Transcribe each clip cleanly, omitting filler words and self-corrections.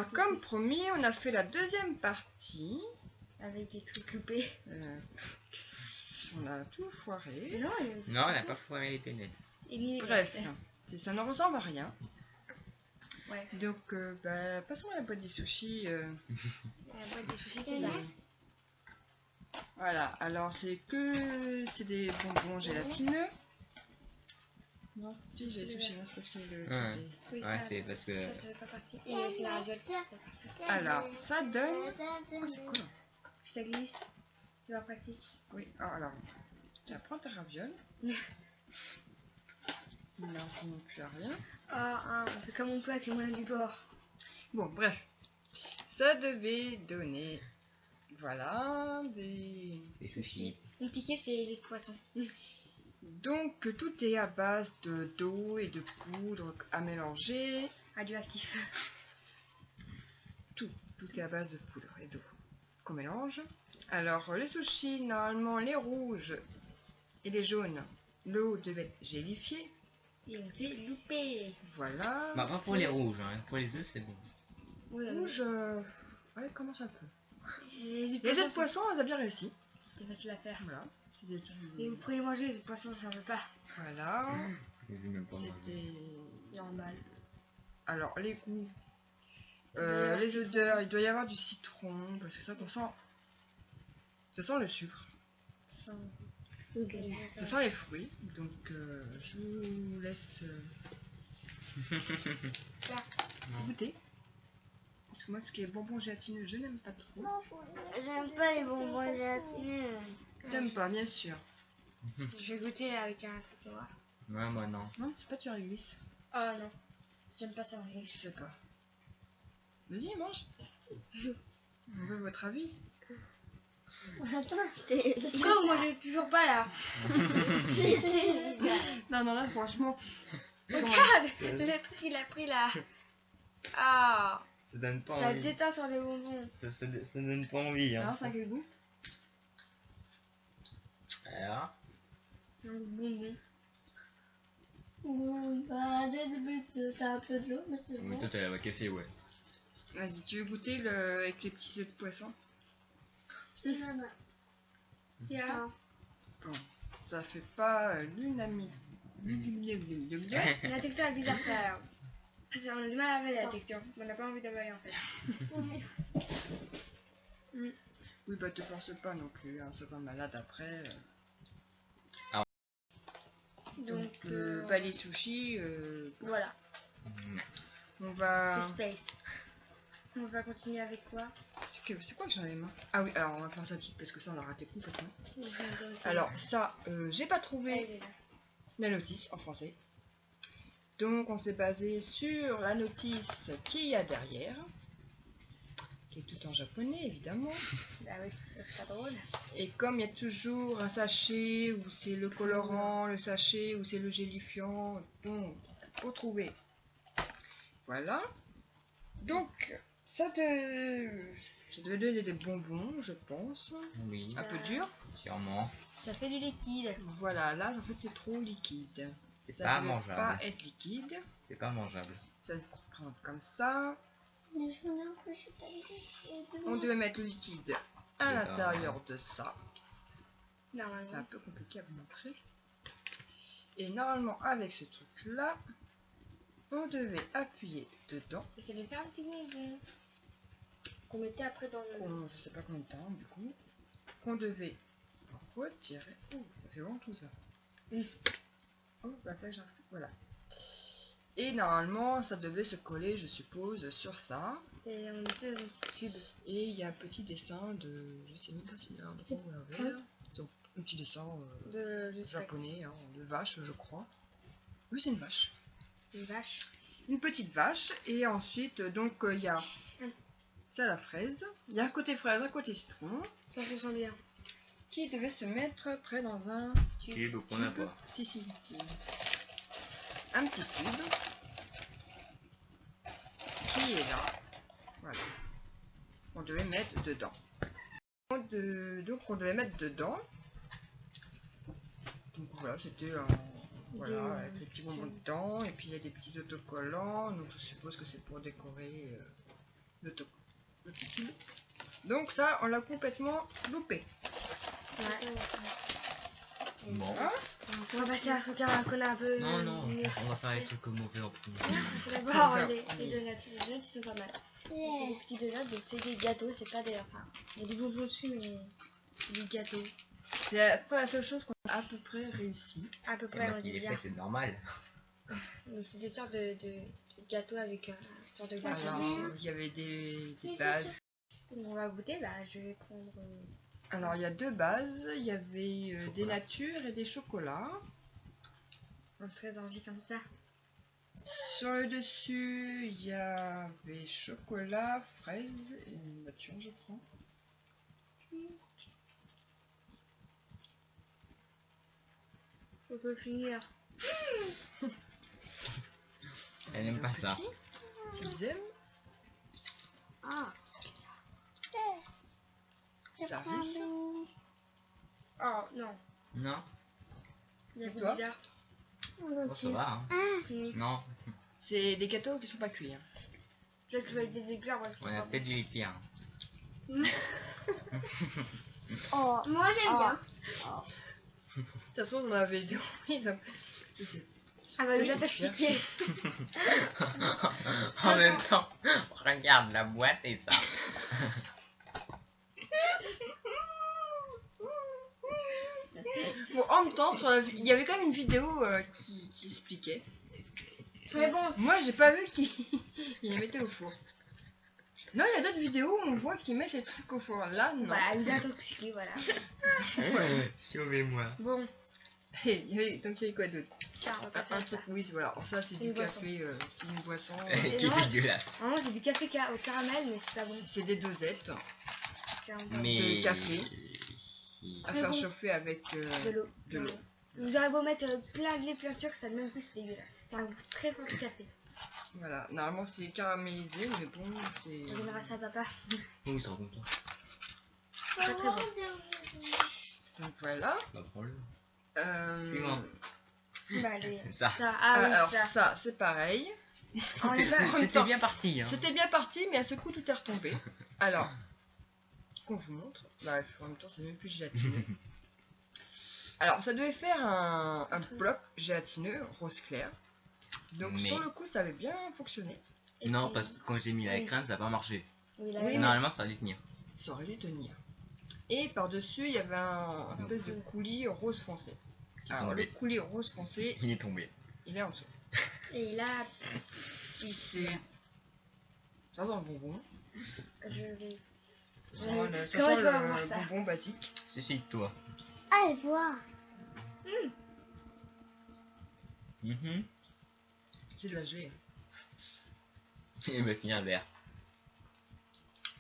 Alors, comme promis, on a fait la deuxième partie. Avec des trucs loupés. On a tout foiré. Non, Non, on n'a pas foiré les pénettes. Bref, ça ne ressemble à rien. Ouais. Donc, passons à la boîte des sushis. La boîte des sushis, c'est ça. Voilà, alors c'est des bonbons gélatineux. Non, si j'ai les sushis, c'est parce que Oui, Ouais, ça, c'est parce que. ça fait pas partie. Et c'est la radiole qui fait partie. Alors, ça donne. Oh, c'est cool. Puis ça glisse. C'est pas pratique. Oui, alors, tiens, prends ta raviole. Sinon, ça ne plus à rien. On fait comme on peut avec les moyens du bord. Bon, bref, ça devait donner, voilà, des sushis. Une ticket, c'est les de poisson. Donc tout est à base d'eau et de poudre à mélanger. Radioactif. Tout est à base de poudre et d'eau qu'on mélange. Alors les sushis, normalement les rouges et les jaunes, l'eau devait être gélifiée. Et on s'est loupé. Voilà. Bah, pas pour les rouges, hein. Pour les œufs, c'est bon. Oui, Rouge, ouais, commence un peu. Les œufs Les œufs de poisson, elles ont bien réussi. C'était facile à faire. Voilà. C'était Mais vous pourriez manger les œufs de poisson, j'en veux pas. Voilà. J'ai vu même pas manger. C'était Normal. alors les goûts, Odeur, les citron. odeurs, il doit y avoir du citron parce que ça qu'on sent, ça sent le sucre, Ça ça sent les fruits. Donc je vous laisse goûter. Parce que moi, tout ce qui est bonbons gélatineux, je n'aime pas trop. J'aime pas les bonbons gélatineux. T'aimes pas, bien sûr. Je vais goûter avec un truc noir. Ouais, moi non. Non, c'est pas tu réglisse. Oh non. J'aime pas ça. Je sais pas. Vas-y, mange. On veut votre avis. Attends, Pourquoi vous mangez toujours pas là? Non, là, franchement. Regarde, le truc il a pris là. Ah, Ça donne pas ça envie. déteint sur les bonbons. Ça donne pas envie, hein. Alors, ça a quel goût? Alors, Un bonbon. bah, dès le début, t'as un peu de l'eau, mais c'est oui, bon. toi, t'as cassé, ouais. Vas-y, tu veux goûter avec les petits œufs de poisson? Tiens. Bon, ça fait pas l'unami. La texture est bizarre, ça. On a du mal à avaler la texture. On n'a pas envie d'avaler en fait. Oui, bah te force pas non plus, hein, sois pas malade après. Donc, bah, les sushis, Voilà, on va. c'est space. On va continuer avec quoi? C'est quoi que j'en ai marre? Ah oui, alors on va faire ça tout de suite parce que ça on l'a raté complètement. Alors, Alors, ça, j'ai pas trouvé la notice en français. Donc, on s'est basé sur la notice qu'il y a derrière, qui est tout en japonais évidemment. Bah oui, ça sera drôle. Et comme il y a toujours un sachet où c'est le colorant, le sachet où c'est le gélifiant, donc faut trouver. Voilà. Donc ça devait donner des bonbons, je pense. Oui, Un peu dur. sûrement. Ça fait du liquide. Voilà, là en fait c'est trop liquide. C'est Ça pas devait mangeable. pas être liquide. C'est pas mangeable. Ça se prend comme ça. Mais je n'ai pas chez ta On devait mettre le liquide à l'intérieur de ça. C'est un Normalement. peu compliqué à vous montrer. Et normalement, avec ce truc-là, on devait appuyer dedans. Et ça devait faire un petit bonbon. Qu'on mettait après dans le. Je sais pas combien de temps, du coup. Qu'on devait retirer. Oh, ça fait vraiment tout ça. Oh, bah, voilà. Et normalement, ça devait se coller, je suppose, sur ça. Et on mettait dans un petit tube. Et il y a un petit dessin de. Je sais même pas s'il y a un droit ou un vert. Donc, un petit dessin De je sais pas. japonais, hein, de vache, je crois. Oui, c'est une vache. Une vache. Une petite vache. Et ensuite, donc, il y a. C'est la fraise. Il y a un côté fraise, un côté citron. Ça se sent bien. Qui devait se mettre près dans un Tube qu'on n'a pas. Si. Un petit tube. Qui est là. Voilà. On devait mettre dedans. Donc on devait mettre dedans. Donc voilà, c'était un. Voilà, avec les petits bonbons dedans. Et puis il y a des petits autocollants. Donc je suppose que c'est pour décorer le petit tube. Donc ça, on l'a complètement loupé. Ouais. Bon. Voilà. On va passer à un truc qu'on a un peu. Non, non, mieux. on va faire les trucs mauvais en premier. D'abord, D'accord. les donuts. Les donuts, ils sont pas mal. C'est des petits donuts, donc c'est des gâteaux, c'est pas des. Enfin, il y a des bonbons dessus, mais c'est des gâteaux. C'est pas la seule chose qu'on a à peu près réussi. À peu C'est près, moi on qui dit l'ai bien. fait, c'est normal. Donc c'est des sortes de gâteaux avec une sorte de glace Alors, dessus. il y avait des bases. Donc on va goûter, bah je vais prendre. Alors, il y a deux bases. Il y avait des Chocolat. natures et des chocolats. On a très envie comme ça. Sur le dessus, il y avait chocolat, fraise et une nature, je crois. On peut finir. Elle n'aime pas ça. S'ils aiment, Ah. service. Oh non, Non, il y a Et goût toi bizarre. oh, ça va. Hein. Oui. Non, C'est des gâteaux qui sont pas cuits. Hein. Je vais que je vais le dégueuler, moi je on a peut-être dû les pire. Oh. Moi j'aime bien. De toute façon, dans la vidéo, ils ont... je sais. Ah bah déjà t'expliquer. En même temps, regarde la boîte et ça. Bon, en même temps, sur il y avait quand même une vidéo qui expliquait. Mais bon, Moi, j'ai pas vu qu'ils les mettaient au four. Non, il y a d'autres vidéos où on voit qu'ils mettent les trucs au four. Là, non. voilà, elle nous a intoxiqués, voilà. Sauvez-moi. Bon, Et donc, il y avait quoi d'autre? tiens, on va passer Un à ça. truc, oui, voilà. Alors, ça, c'est C'est du une boisson. café, c'est une boisson. Qui est dégueulasse. Vraiment, c'est du café au caramel, mais c'est pas bon. C'est des dosettes Mais. café. à Mais faire bon. chauffer avec De l'eau. de l'eau. Vous aurez beau mettre plein de lait, plein de sucre, ça a le même goût, c'est dégueulasse. C'est un goût très fort de café. Voilà, normalement c'est caramélisé, mais bon, c'est. On donnera ça à papa. Oh, ils sont contents. Très très bon. Donc voilà. Bah, prends-le. Euh... Bah, allez. Ça. Ça, ah oui, alors ça. ça, c'est pareil. On est pas- C'était bien parti. Hein. C'était bien parti, mais à ce coup tout est retombé. Alors, qu'on vous montre. Bah, en même temps, c'est même plus gélatineux. Alors, ça devait faire un bloc gélatineux rose clair. Donc, Mais- sur le coup, ça avait bien fonctionné. Et Non, puis- parce que quand j'ai mis la Oui. crème, ça n'a pas marché. Oui, là, Oui, là. Normalement, ça allait tenir. Ça aurait dû tenir. Et par-dessus, il y avait un espèce de coulis rose foncé. Alors, le tombé. coulis rose foncé, Il est tombé. il est en dessous. Et là, Si c'est. Ça sent le bonbon. je vais. Ça sent le, ça Comment sent tu vas voir le ça? bonbon basique. Suicide-toi. Allez voir. Mhm. C'est de la gelée. Il va finir vert.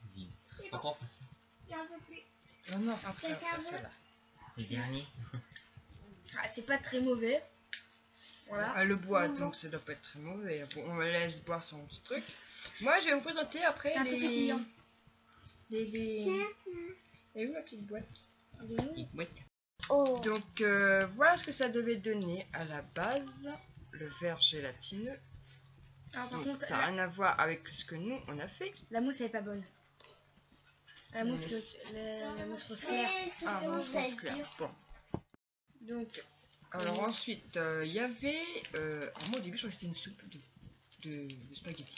Vas-y. Encore face. Non, non, après, pas celle-là. Les derniers. Ah, c'est pas très mauvais. Voilà. Ah, le bois, donc ça doit pas être très mauvais. Bon, on me laisse boire son petit truc. Moi, je vais vous présenter après C'est un peu pétillant. les... Et où la petite boîte? Oui. Oh. Donc, voilà ce que ça devait donner à la base. Le verre gélatineux. Alors, par Donc, contre, ça n'a rien à voir avec ce que nous, on a fait. la mousse elle est pas bonne. La La mousse, mousse. la mousse rose claire. Ah, on se pense clair. Bon. Donc, Alors ensuite, il y avait... alors moi au début, je croyais que c'était une soupe de spaghetti.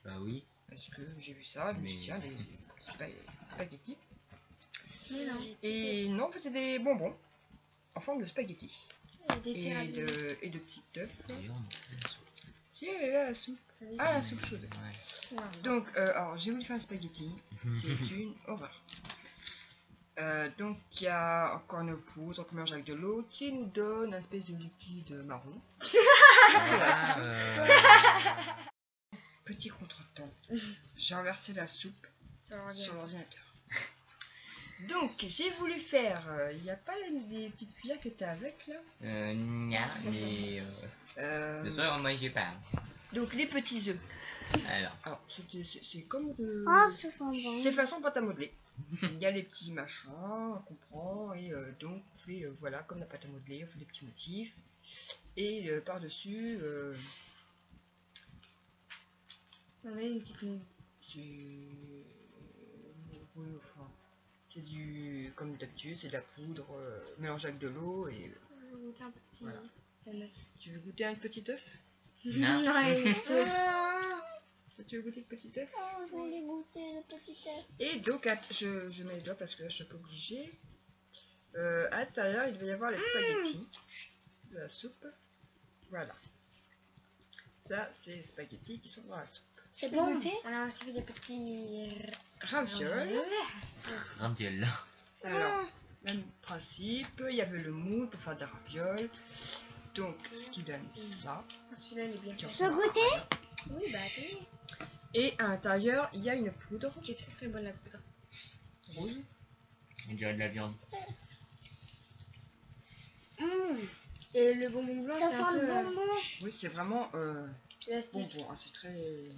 Bah oui. Parce que j'ai vu ça, je me suis dit, tiens, des spaghettis. mais non. Et non, en fait, c'est des bonbons en forme de spaghetti. Il y a des Et tiramisu. de petites œufs. D'ailleurs, Si, elle est là, la soupe. Ah, la soupe chaude. Ouais. Voilà. Donc, alors, j'ai voulu faire un spaghetti. C'est une horreur. Donc, il y a encore nos poudres qu'on mélange avec de l'eau qui nous donne un espèce de liquide marron. Ah, Petit contretemps. J'ai renversé la soupe Ça va bien. sur l'ordinateur. Donc, j'ai voulu faire. Il n'y a pas les petites cuillères que tu as avec là Nya, mais. Le soir, moi, j'ai pas. Donc, les petits œufs. Alors. Alors, c'est comme de. Oh, ça sent bon. C'est façon pâte à modeler. Il y a les petits machins qu'on prend et donc on fait voilà comme la pâte à modeler, on fait des petits motifs et par dessus On met une petite mousse. c'est... Oui, enfin... C'est du... Comme d'habitude, c'est de la poudre mélangée avec de l'eau et... Je vais goûter un petit. Voilà. Voilà. Tu veux goûter un petit œuf? Non. il se- Toi, tu veux goûter le petit œuf? Oh, je voulais goûter le petit œuf. Et donc, je mets les doigts parce que là, je suis pas obligée. À l'intérieur, il va y avoir les spaghettis. De la soupe. Voilà. Ça, c'est les spaghettis qui sont dans la soupe. C'est peux bon. goûter. On a aussi fait des petits. Ravioles. Un biel là. Alors, même principe. Il y avait le moule pour faire des ravioles. Donc, ce qui donne ça. Celui-là, il est bien qui fait. Je peux goûter? Oui, bah, attendez. Et à l'intérieur, il y a une poudre Qui est très très bonne la poudre. rose. On dirait de la viande. Et le bonbon blanc, Ça c'est sent un le peu. bonbon. Oui, c'est vraiment Élastique. bonbon. Hein, c'est très...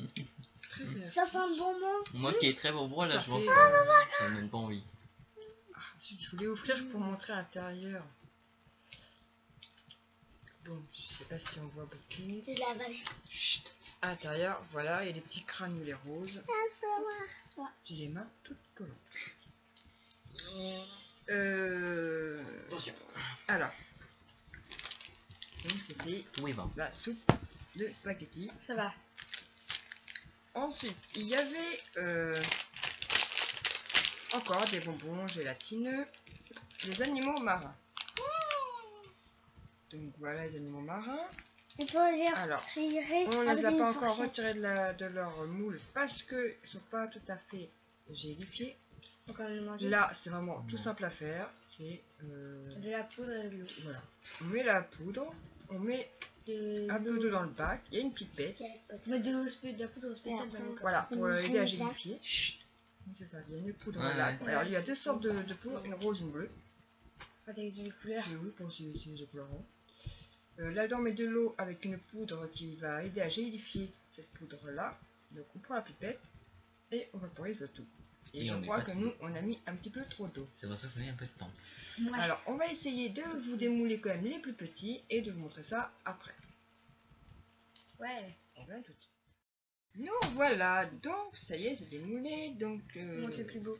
très Ça sent le bonbon. Moi qui est très bonbon là, Ça je m'en fait, fous. Ça me donne pas envie. ensuite, je voulais ouvrir pour montrer à l'intérieur. Bon, je sais pas si on voit beaucoup. Je l'avale. Chut. À l'intérieur, voilà, il y a des petits granulés roses. J'ai les mains toutes collantes. Alors. Donc c'était Tout est bon. la soupe de spaghetti. Ça va. Ensuite, il y avait encore des bonbons gélatineux, des animaux marins. Donc voilà les animaux marins. On peut les Alors, retirer on avec les a une pas encore fourchette. retirés de leur moule parce qu'ils ne sont pas tout à fait gélifiés. On va le manger. Là, c'est vraiment tout simple à faire. C'est De la poudre et de l'eau. voilà. On met la poudre, on met un peu d'eau dans le bac, il y a une pipette. Mais de la poudre spéciale dans le Voilà, C'est pour une aider à crème gélifier. Chut. C'est ça, il y a une poudre Ouais, là. ouais. Alors, il y a deux sortes de poudre, une rose et une bleue. avec une couleur. C'est oui, pour si les colorants. Là-dedans, on met de l'eau avec une poudre qui va aider à gélifier cette poudre-là. Donc, on prend la pipette et on vaporise le tout. Et, Et je on met crois pas que de- nous, on a mis un petit peu trop d'eau. C'est pour ça que ça met un peu de temps. Ouais. Alors, on va essayer de vous démouler quand même les plus petits et de vous montrer ça après. Ouais. On va tout de suite. Nous voilà, donc ça y est, c'est démoulé. Donc, Montre le plus beau.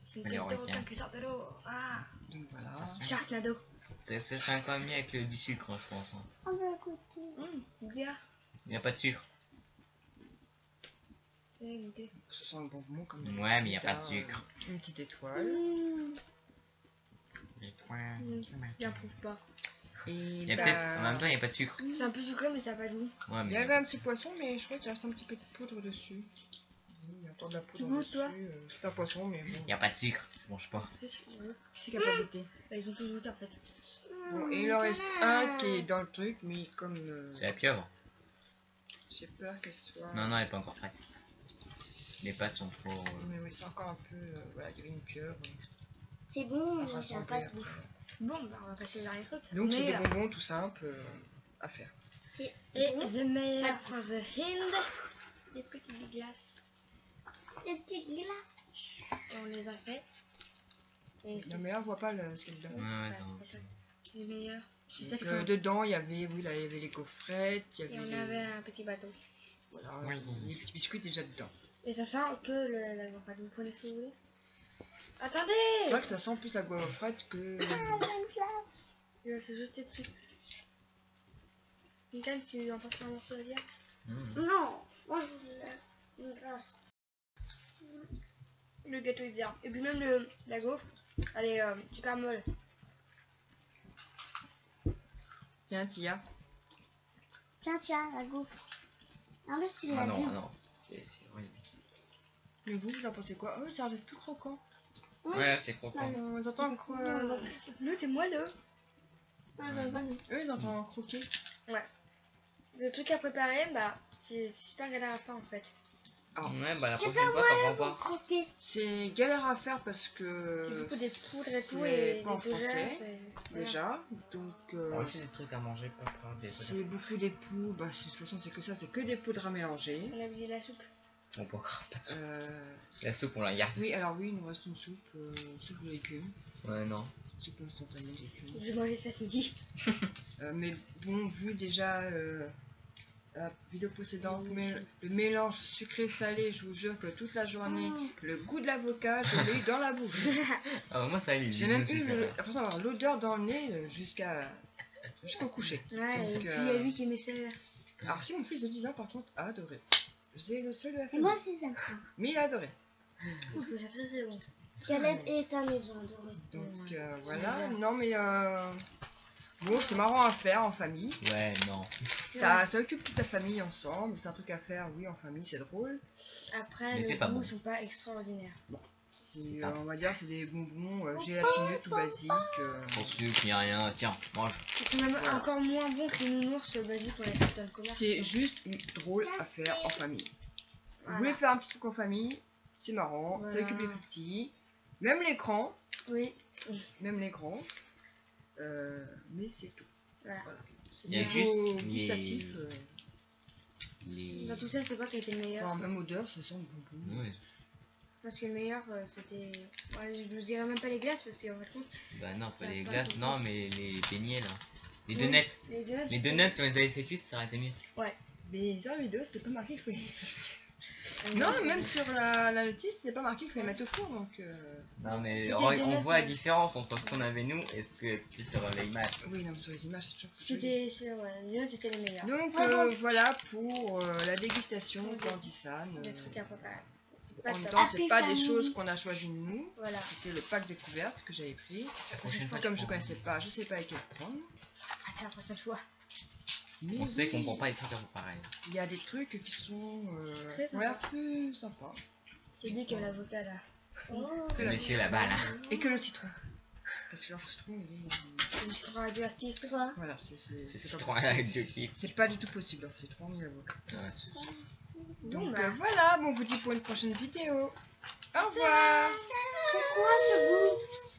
C'est une Allez, tête on de retient. requin qui sort de l'eau. Ah. donc voilà. Sharknado. Ça serait quand même mieux avec du sucre, je pense. Hein. On va goûter. Bien. Il n'y a pas de sucre. Goûter. Ce sent le bonbon comme Ouais, mais il n'y a pas de hein, sucre. Une petite étoile. J'approuve pas. Et Il y a bah, peut-être, en même temps, il n'y a pas de sucre. C'est un peu sucré, mais ça n'a pas de goût. Ouais, il mais y avait un petit poisson, mais je crois qu'il reste un petit peu de poudre dessus. Oui, il y a encore de la poudre goûtes, dessus. toi C'est un poisson, mais il bon. n'y a pas de sucre. Je mange pas. Je sais Je suis capable de goûter. Bah, ils ont tous goûté en fait. Bon, et il en reste un qui est dans le truc, mais comme C'est la pieuvre. j'ai peur qu'elle soit. Non, non, elle n'est pas encore prête. Les pâtes sont trop. Mais oui, c'est encore un peu. Voilà, il y avait une pieuvre. C'est bon, À mais ça n'a rassembler pas de après. goût. Bon, bah, on va passer au dernier truc. Donc c'est des Mais, bonbons tout simples à faire. C'est Et bon. the meilleur from the Hind. Les petites glaces. Les petites glaces. On les a fait. Et Non, mais là on voit pas ce qu'il y a dedans. Ouais, Ouais, non. c'est les meilleurs. C'est Donc, ça que- dedans il y avait, oui, là il y avait les gaufrettes, il y Et avait, on les, avait un petit bateau. voilà, Oui. les petits biscuits déjà dedans. Et ça sent que la gaufrette. Vous prenez ce que vous voulez. C'est Attendez. vrai que ça sent plus la gaufrette que. Ah, j'ai une glace. Il va se jeter dessus. Nickel, tu en passes un morceau à dire. Non, moi je voulais une glace. Le gâteau est bien. Et puis même la gaufre, elle est super molle. Tiens, Tia. Tiens, la gaufre. Non, mais c'est Ah la non, bien. ah non. C'est horrible. Mais vous en pensez quoi? Oh, ça a l'air plus croquant. Ouais, c'est croquant. Ils entendent quoi? Nous, c'est moelleux. Ah, bah, voilà. Eux, ils entendent croquer. Le truc à préparer, bah, c'est super galère à faire en fait. Ouais, bah la C'est prochaine pas fois, t'en prends pas. Croquer. C'est galère à faire parce que. C'est beaucoup des poudres et tout c'est et pas en des doseurs. français, c'est- déjà. Donc. On a aussi des trucs à manger, pas des trucs C'est beaucoup des poudres. Bah, de toute façon, c'est que ça, c'est que des poudres à mélanger. On a oublié la soupe. On peut encore pas de soupe. Euh, La soupe, on la garde. Oui, alors oui, il nous reste une soupe, soupe de légumes, Ouais, non. soupe instantanée de légumes. J'ai mangé ça ce midi. Mais bon, vu déjà vidéo précédente, mais le mélange sucré-salé, je vous jure que toute la journée, le goût de l'avocat, je l'ai eu dans la bouche. Ah, moi, ça allait. J'ai même eu l'impression d'avoir l'odeur dans le nez jusqu'au coucher. Ouais, Donc, et puis il y a lui qui met ça. Alors si mon fils de 10 ans par contre a adoré. C'est le seul de la Et famille. moi, c'est ça. Mais il a adoré. Parce que c'est très très bon. Caleb est à maison adorée. Donc Ouais. voilà. bien. Non mais bon, c'est marrant à faire en famille. Ouais, non. Ça occupe toute la famille ensemble. C'est un truc à faire, oui, en famille, c'est drôle. Après, Mais c'est les pas goûts bon. sont pas extraordinaires. C'est, pas on va dire, c'est des bonbons gélatineux, tout basiques. Pour ceux qui a rien, tiens, mange. Ils sont même Voilà. encore moins bons que les nounours basiques qu'on achète dans le commerce. C'est juste drôle à faire en famille. Vous Voilà. voulez faire un petit truc en famille, c'est marrant, ça Voilà. occupe les plus petits. Même l'écran, Oui, même l'écran. Mais c'est tout. voilà. Voilà. C'est Il y a bien. juste Niveau les- gustatif, Les... Dans tout ça, c'est quoi qui a été le meilleur? enfin, même odeur, ça sent le bonbon. Ouais. Parce que le meilleur, c'était. Ouais, je vous dirais même pas les glaces parce qu'en fait, Bah non, Ça pas les a pas glaces, beaucoup. non, mais les beignets là. Les Oui. donuts. les donuts. Les donuts, si on les avait fait cuire, ça aurait été mieux. Mais sur la vidéo, c'était pas marqué qu'il fallait. Non, même sur la notice, c'est pas marqué qu'il fallait mettre au four, donc. Non, mais C'était on des donuts, voit la ouais. différence entre ce qu'on avait nous et ce que c'était sur l'image. Oui, non, mais sur les images, c'est toujours. C'était sur. Ouais, les donuts, c'était les meilleurs. Donc voilà pour la dégustation d'Andisan. Des trucs à préparer. C'est pas En même top. temps, c'est Happy pas des family. choses qu'on a choisies nous. Voilà. C'était le pack découverte que j'avais pris. La prochaine fois, Comme je prends. connaissais pas, je sais pas lesquels prendre. Ah, c'est la prochaine fois. Mais On sait oui, qu'on prend pas les trucs à vous pareil. il y a des trucs qui sont Très qui ont l'air plus sympas. C'est lui qui aime l'avocat là. Que Le la- monsieur là-bas là. Et que le citron. Parce que le citron, il est. C'est du citron radioactif. Quoi? Voilà, C'est c'est citron pas possible. radioactif. C'est pas du tout possible, leur citron ni l'avocat. Ouais, c'est- Donc bah. voilà, bon, on vous dit pour une prochaine vidéo. Au revoir. C'est quoi ce goût?